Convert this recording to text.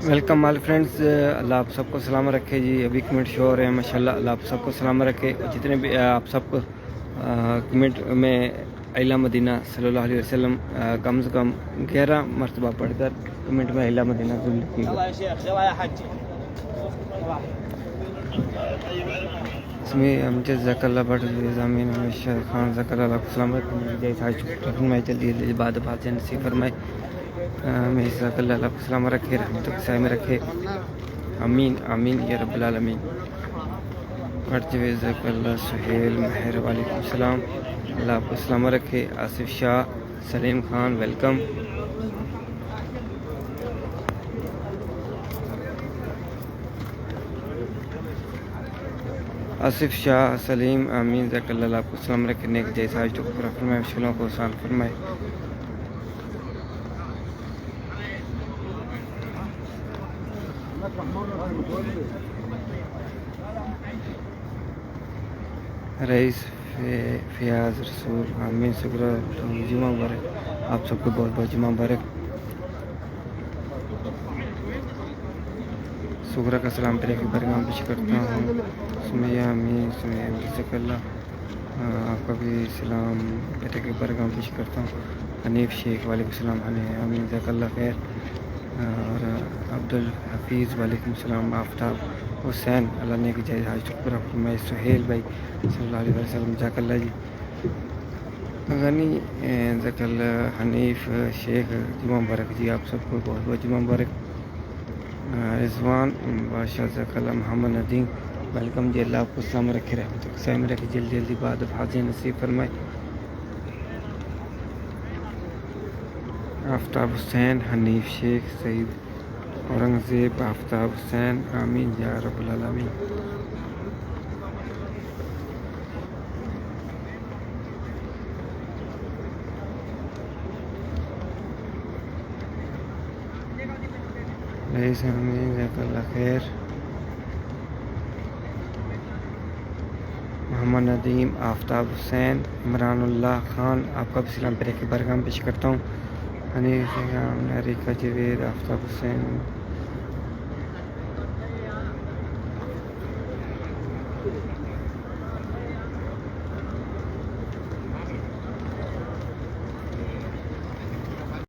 Welcome all friends, अल्लाह आप सबको सलामत रखे जी। अभी कमेंट शो हो रहे हैं माशाल्लाह, अल्लाह आप सबको सलामत रखे। जितने भी आप सबको कमेंट में अला मदीना सल्लल्लाहु अलैहि वसल्लम कम से कम 11 मरतबा पढ़कर कमेंट में अला मदीना जरूर लिखिएगा। इसमें हम जज़ाकल्लाह बट ज़मीन हमेशा खान ज़कल्लाह को सलामत जैसा फरमाए जल्दी बाद बात नसीब फरमाए। हमेशा अल्लाह को सलामत रखे, रहमत के साए में रखे। आमीन आमीन या रब्बल आलमीन। जज़ाकल्लाह सुहेल महर वालेकुम सलाम, अल्लाह आपको सलामत रखे। आसिफ शाह सलीम खान वेलकम। आसिफ शाह सलीम आमीन ज़कल्लाह आपको सलाम रखे। नेक जैसा जो पूरा फरमाए, मुश्किलों को आसान फरमाए। रईस फयाज रसूल आमीन शुक्र जुमा मुबारक। आप सबको बहुत बहुत जुमा मुबारक। शुक्र का सलाम तेरे के बरगाम पेश करता हूँ। सुमैया आमीन सुमैया ज़कल्लाह आपका भी सलाम तेरे के बरगाम पेश करता हूँ। हनीफ शेख वालेकुम सलाम आमीन ज़कल्लाह खैर। और अब्दुल हफीज़ वालेकुम सलाम। आफ्ताब हुसैन अल्लाह ने की जय हाज पूरा फरमाए। सुहेल भाई सल्लल्लाहु अलैहि वसल्लम ज़कल्लाह जी। गनी ज़कल्लाह हनीफ शेख जुमा मुबारक जी। आप सबको बहुत बहुत जुमा मुबारक। रिजवान बादशाह ज़कल्लाह मोहम्मद नदीम वेलकम जी। अल्लाह आपको सलाम रखे, रहमत के साए में रखे। जल्दी जल्दी बाद हाजिर नसीब फरमाए। आफ्ताब हुसैन हनीफ शेख सईद औरंगज़ेब आफ्ताब हुसैन आमीन या रब्बुल आलमीन। आमीन ज़कल्लाह खैर। मोहम्मद नदीम आफ्ताब हुसैन इमरानुल्लाह खान आपका भी सलाम पेरे के बरगाम पेश करता हूँ। हनीफ रिका जवेद आफ्ताब हुसैन